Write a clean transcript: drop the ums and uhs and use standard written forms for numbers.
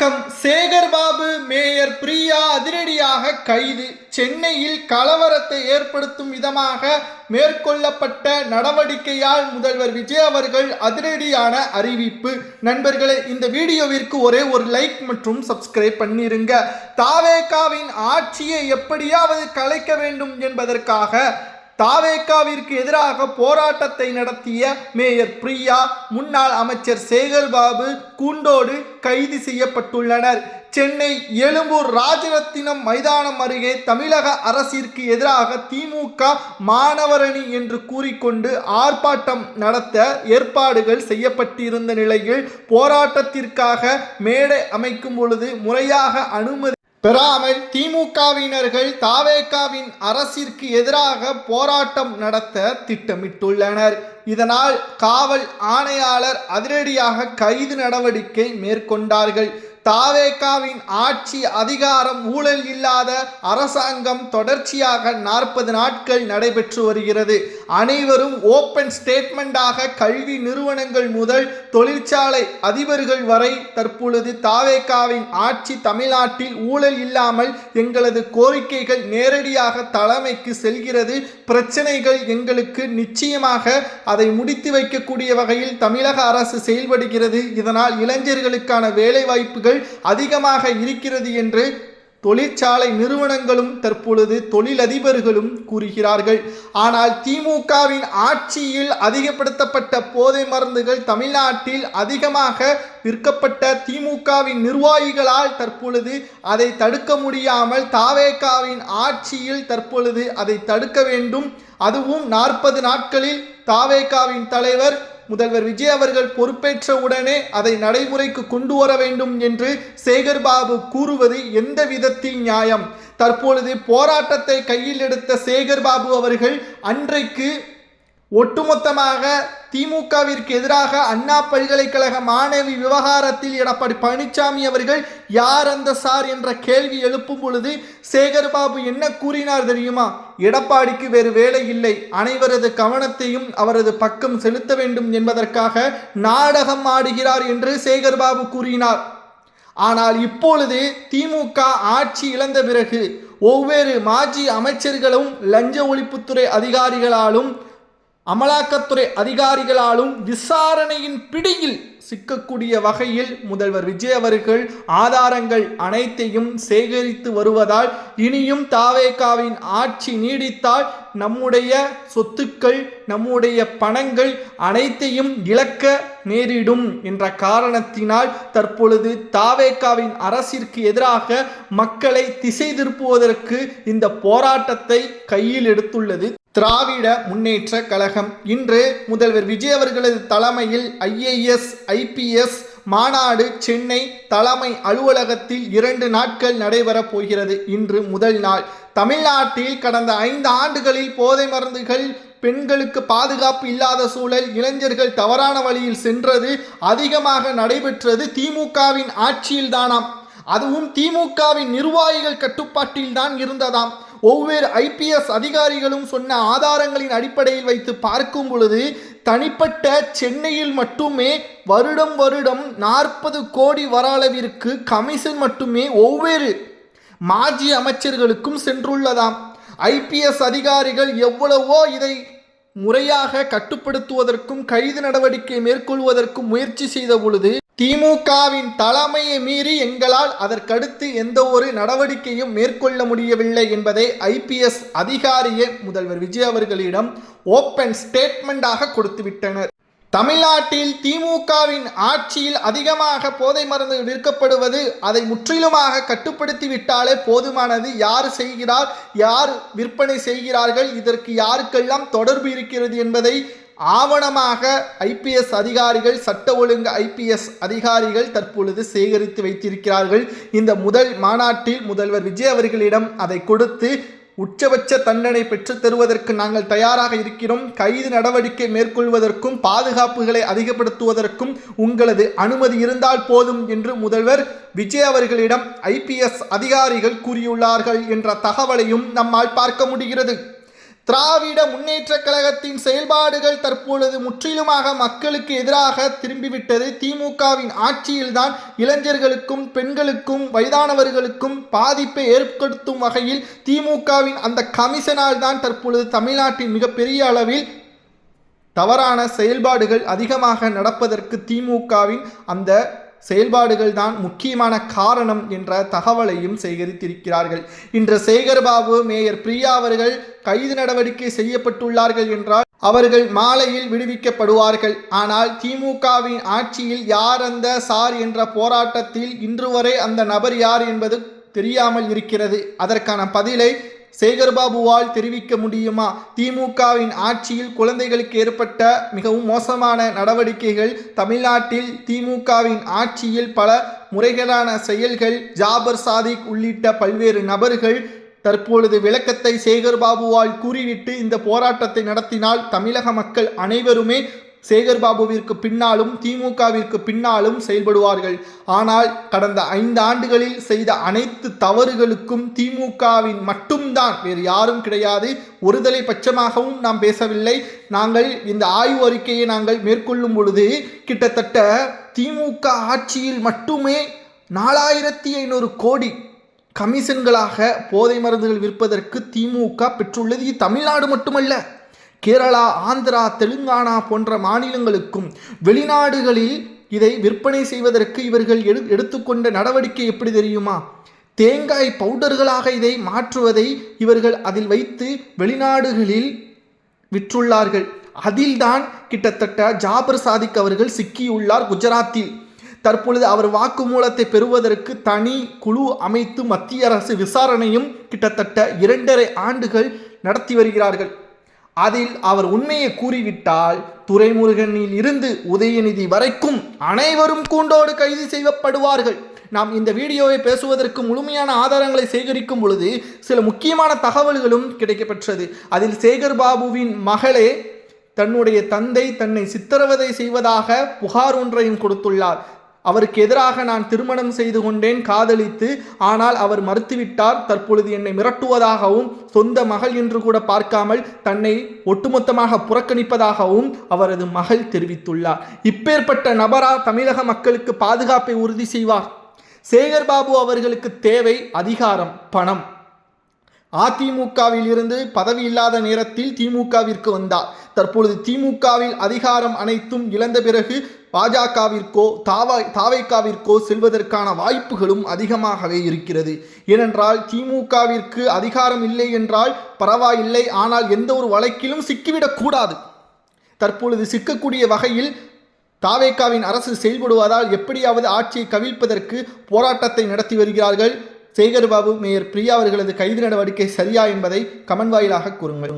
வணக்கம். சேகர்பாபு மேயர் பிரியா அதிரடியாக கைது. சென்னையில் கலவரத்தை ஏற்படுத்தும் விதமாக மேற்கொள்ளப்பட்ட நடவடிக்கையால் முதல்வர் விஜய் அவர்கள் அதிரடியான அறிவிப்பு. நண்பர்களே, இந்த வீடியோவிற்கு ஒரே ஒரு லைக் மற்றும் சப்ஸ்கிரைப் பண்ணிருங்க. தாவேகாவின் ஆட்சியை எப்படியாவது கலைக்க வேண்டும் என்பதற்காக தாவேகாவிற்கு எதிராக போராட்டத்தை நடத்திய மேயர் பிரியா, முன்னாள் அமைச்சர் சேகர்பாபு கூண்டோடு கைது செய்யப்பட்டுள்ளனர். சென்னை எழும்பூர் ராஜரத்தினம் மைதானம் அருகே தமிழக அரசிற்கு எதிராக திமுக மாணவரணி என்று கூறிக்கொண்டு ஆர்ப்பாட்டம் நடத்த ஏற்பாடுகள் செய்யப்பட்டிருந்த நிலையில் போராட்டத்திற்காக மேடை அமைக்கும் பொழுது முறையாக அனுமதி பெறாமல் திமுகவினர்கள் தாவேகாவின் அரசிற்கு எதிராக போராட்டம் நடத்த திட்டமிட்டுள்ளனர். இதனால் காவல் ஆணையாளர் அதிரடியாக கைது நடவடிக்கை மேற்கொண்டார்கள். தாவேகாவின் ஆட்சி அதிகாரம் ஊழல் இல்லாத அரசாங்கம் தொடர்ச்சியாக 40 நாட்கள் நடைபெற்று வருகிறது. அனைவரும் ஓப்பன் ஸ்டேட்மெண்டாக கல்வி நிறுவனங்கள் முதல் தொழிற்சாலை அதிபர்கள் வரை தற்பொழுது தாவேகாவின் ஆட்சி தமிழ்நாட்டில் ஊழல் இல்லாமல் எங்களது கோரிக்கைகள் நேரடியாக தலைமைக்கு செல்கிறது, பிரச்சனைகள் எங்களுக்கு நிச்சயமாக அதை முடித்து வைக்கக்கூடிய வகையில் தமிழக அரசு செயல்படுகிறது, இதனால் இளைஞர்களுக்கான வேலை வாய்ப்புகள் அதிகமாக இருக்கிறது என்று தொழிற்சாலை நிறுவனங்களும் தற்பொழுது தொழிலதிபர்களும் கூறுகிறார்கள். ஆனால் திமுகவின் ஆட்சியில் அதிகப்படுத்தப்பட்ட போதை மருந்துகள் தமிழ்நாட்டில் அதிகமாக விற்கப்பட்ட திமுகவின் நிர்வாகிகளால் தற்பொழுது அதை தடுக்க முடியாமல் தாவேகாவின் ஆட்சியில் தற்பொழுது அதை தடுக்க வேண்டும். அதுவும் 40 நாட்களில் தாவேகாவின் தலைவர் முதல்வர் விஜய் அவர்கள் பொறுப்பேற்ற உடனே அதை நடைமுறைக்கு கொண்டு வர வேண்டும் என்று சேகர்பாபு கூறுவது எந்த விதத்தில் நியாயம்? தற்பொழுது போராட்டத்தை கையில் எடுத்த சேகர்பாபு அவர்கள் அன்றைக்கு ஒட்டுமொத்தமாக திமுகவிற்கு எதிராக அண்ணா பல்கலைக்கழக மாணவி விவகாரத்தில் எடப்பாடி பழனிசாமி அவர்கள் யார் அந்த சார் என்ற கேள்வி எழுப்பும் பொழுது சேகர்பாபு என்ன கூறினார் தெரியுமா? எடப்பாடிக்கு வேறு வேலை இல்லை, அனைவரது கவனத்தையும் அவரது பக்கம் செலுத்த வேண்டும் என்பதற்காக நாடகம் ஆடுகிறார் என்று சேகர்பாபு கூறினார். ஆனால் இப்பொழுது திமுக ஆட்சி இழந்த பிறகு ஒவ்வொரு மாஜி அமைச்சர்களும் லஞ்ச ஒழிப்புத்துறை அதிகாரிகளாலும் அமலாக்கத்துறை அதிகாரிகளாலும் விசாரணையின் பிடியில் சிக்கக்கூடிய வகையில் முதல்வர் விஜய் அவர்கள் ஆதாரங்கள் அனைத்தையும் சேகரித்து வருவதால் இனியும் தாவேகாவின் ஆட்சி நீடித்தால் நம்முடைய சொத்துக்கள், நம்முடைய பணங்கள் அனைத்தையும் இழக்க நேரிடும் என்ற காரணத்தினால் தற்பொழுது தாவேகாவின் அரசிற்கு எதிராக மக்களை திசை திருப்புவதற்கு இந்த போராட்டத்தை கையில் எடுத்துள்ளது திராவிட முன்னேற்ற கழகம். இன்று முதல்வர் விஜய் அவர்களது தலைமையில் IAS IPS மாநாடு சென்னை தலைமை அலுவலகத்தில் 2 நாட்கள் நடைபெறப் போகிறது. இன்று முதல் நாள். தமிழ்நாட்டில் கடந்த 5 ஆண்டுகளில் போதை மருந்துகள், பெண்களுக்கு பாதுகாப்பு இல்லாத சூழல், இளைஞர்கள் தவறான வழியில் சென்றது அதிகமாக நடைபெற்றது திமுகவின் ஆட்சியில் தானாம். அதுவும் திமுகவின் நிர்வாகிகள் கட்டுப்பாட்டில் தான் இருந்ததாம். ஒவ்வொரு IPS அதிகாரிகளும் சொன்ன ஆதாரங்களின் அடிப்படையில் வைத்து பார்க்கும் பொழுது தனிப்பட்ட சென்னையில் மட்டுமே வருடம் 40 கோடி வர அளவிற்கு கமிஷன் மட்டுமே ஒவ்வொரு மாஜி அமைச்சர்களுக்கும் சென்றுள்ளதாம். IPS அதிகாரிகள் எவ்வளவோ இதை முறையாக கட்டுப்படுத்துவதற்கும் கைது நடவடிக்கை மேற்கொள்வதற்கும் முயற்சி செய்த பொழுது திமுகவின் தலைமையை மீறி எங்களால் அதற்கடுத்து எந்த ஒரு நடவடிக்கையும் மேற்கொள்ள முடியவில்லை என்பதை IPS அதிகாரியே முதல்வர் விஜய் அவர்களிடம் ஓப்பன் ஸ்டேட்மெண்டாக கொடுத்துவிட்டனர். தமிழ்நாட்டில் திமுகவின் ஆட்சியில் அதிகமாக போதை மருந்து விற்கப்படுவது அதை முற்றிலுமாக கட்டுப்படுத்தி விட்டாலே போதுமானது. யார் செய்கிறார், யார் விற்பனை செய்கிறார்கள், இதற்கு யாருக்கெல்லாம் தொடர்பு இருக்கிறது என்பதை ஆவணமாக IPS அதிகாரிகள், சட்ட ஒழுங்கு IPS அதிகாரிகள் தற்பொழுது சேகரித்து வைத்திருக்கிறார்கள். இந்த முதல் மாநாட்டில் முதல்வர் விஜய் அவர்களிடம் அதை கொடுத்து உச்சபட்ச தண்டனை பெற்றுத் தருவதற்கு நாங்கள் தயாராக இருக்கிறோம், கைது நடவடிக்கை மேற்கொள்வதற்கும் பாதுகாப்புகளை அதிகப்படுத்துவதற்கும் உங்களது அனுமதி இருந்தால் போதும் என்று முதல்வர் விஜய் அவர்களிடம் IPS அதிகாரிகள் கூறியுள்ளார்கள் என்ற தகவலையும் நம்மால் பார்க்க முடிகிறது. திராவிட முன்னேற்ற கழகத்தின் செயல்பாடுகள் தற்பொழுது முற்றிலுமாக மக்களுக்கு எதிராக திரும்பிவிட்டது. திமுகவின் ஆட்சியில்தான் இளைஞர்களுக்கும் பெண்களுக்கும் வயதானவர்களுக்கும் பாதிப்பை ஏற்படுத்தும் வகையில் திமுகவின் அந்த கமிஷனால் தான் தற்பொழுது தமிழ்நாட்டின் மிகப்பெரிய அளவில் தவறான செயல்பாடுகள் அதிகமாக நடப்பதற்கு திமுகவின் அந்த செயல்பாடுகள் தான் முக்கியமான காரணம் என்ற தகவலையும் சேகரித்திருக்கிறார்கள். இன்று சேகர்பாபு, மேயர் பிரியா அவர்கள் கைது நடவடிக்கை செய்யப்பட்டுள்ளார்கள் என்றால் அவர்கள் மாலையில் விடுவிக்கப்படுவார்கள். ஆனால் திமுகவின் ஆட்சியில் யார் அந்த சார் என்ற போராட்டத்தில் இன்று வரை அந்த நபர் யார் என்பது தெரியாமல் இருக்கிறது. அதற்கான பதிலை சேகர்பாபுவால் தெரிவிக்க முடியுமா? திமுகவின் ஆட்சியில் குழந்தைகளுக்கு ஏற்பட்ட மிகவும் மோசமான நடவடிக்கைகள், தமிழ்நாட்டில் திமுகவின் ஆட்சியில் பல முறைகேடான செயல்கள், ஜாபர் சாதிக் உள்ளிட்ட பல்வேறு நபர்கள் தற்பொழுது விளக்கத்தை சேகர்பாபுவால் கூறிவிட்டு இந்த போராட்டத்தை நடத்தினால் தமிழக மக்கள் அனைவருமே சேகர்பாபுவிற்கு பின்னாலும் திமுகவிற்கு பின்னாலும் செயல்படுவார்கள். ஆனால் கடந்த 5 ஆண்டுகளில் செய்த அனைத்து தவறுகளுக்கும் திமுகவின் மட்டும்தான், வேறு யாரும் கிடையாது. ஒருதலை பட்சமாகவும் நாம் பேசவில்லை. நாங்கள் இந்த ஆய்வு அறிக்கையை நாங்கள் மேற்கொள்ளும் பொழுது கிட்டத்தட்ட திமுக ஆட்சியில் மட்டுமே 4500 கோடி கமிஷன்களாக போதை மருந்துகள் விற்பதற்கு திமுக பெற்றுள்ளது. இது தமிழ்நாடு மட்டுமல்ல, கேரளா, ஆந்திரா, தெலுங்கானா போன்ற மாநிலங்களுக்கும் வெளிநாடுகளில் இதை விற்பனை செய்வதற்கு இவர்கள் எடுத்துக்கொண்ட நடவடிக்கை எப்படி தெரியுமா? தேங்காய் பவுடர்களாக இதை மாற்றுவதை இவர்கள் அதில் வைத்து வெளிநாடுகளில் விற்றுள்ளார்கள். அதில்தான் கிட்டத்தட்ட ஜாபர் சாதிக் அவர்கள் சிக்கியுள்ளார் குஜராத்தில். தற்பொழுது அவர் வாக்குமூலத்தை பெறுவதற்கு தனி குழு அமைத்து மத்திய அரசு விசாரணையும் கிட்டத்தட்ட 2.5 ஆண்டுகள் நடத்தி வருகிறார்கள். அதில் அவர் உண்மையை கூறிவிட்டால் துரைமுருகனில் இருந்து உதயநிதி வரைக்கும் அனைவரும் கூண்டோடு கைது செய்யப்படுவார்கள். நாம் இந்த வீடியோவை பேசுவதற்கு முழுமையான ஆதாரங்களை சேகரிக்கும் பொழுது சில முக்கியமான தகவல்களும் கிடைக்கப்பெற்றது. அதில் சேகர்பாபுவின் மகளே தன்னுடைய தந்தை தன்னை சித்திரவதை செய்வதாக புகார் ஒன்றையும் கொடுத்துள்ளார். அவருக்கு எதிராக நான் திருமணம் செய்து கொண்டேன், காதலித்து, ஆனால் அவர் மறுத்துவிட்டார். தற்பொழுது என்னை மிரட்டுவதாகவும் சொந்த மகள் என்று கூட பார்க்காமல் தன்னை ஒட்டுமொத்தமாக புறக்கணிப்பதாகவும் அவரது மகள் தெரிவித்துள்ளார். இப்பேற்பட்ட நபரா தமிழக மக்களுக்கு பாதுகாப்பை உறுதி செய்வார்? சேகர்பாபு அவர்களுக்கு தேவை அதிகாரம், பணம். அதிமுகவில் இருந்து பதவி இல்லாத நேரத்தில் திமுகவிற்கு வந்தார். தற்பொழுது திமுகவில் அதிகாரம் அனைத்தும் இழந்த பிறகு பாஜகவிற்கோ தாவைக்காவிற்கோ செல்வதற்கான வாய்ப்புகளும் அதிகமாகவே இருக்கிறது. ஏனென்றால் திமுகவிற்கு அதிகாரம் இல்லை என்றால் பரவாயில்லை, ஆனால் எந்த ஒரு வழக்கிலும் சிக்கிவிடக்கூடாது. தற்பொழுது சிக்கக்கூடிய வகையில் தாவேக்காவின் அரசு செயல்படுவதால் எப்படியாவது ஆட்சியை கவிழ்ப்பதற்கு போராட்டத்தை நடத்தி வருகிறார்கள். சேகர்பாபு, மேயர் பிரியா அவர்களது கைது நடவடிக்கை சரியா என்பதை கமெண்ட் வாயிலாக கூறுங்கள்.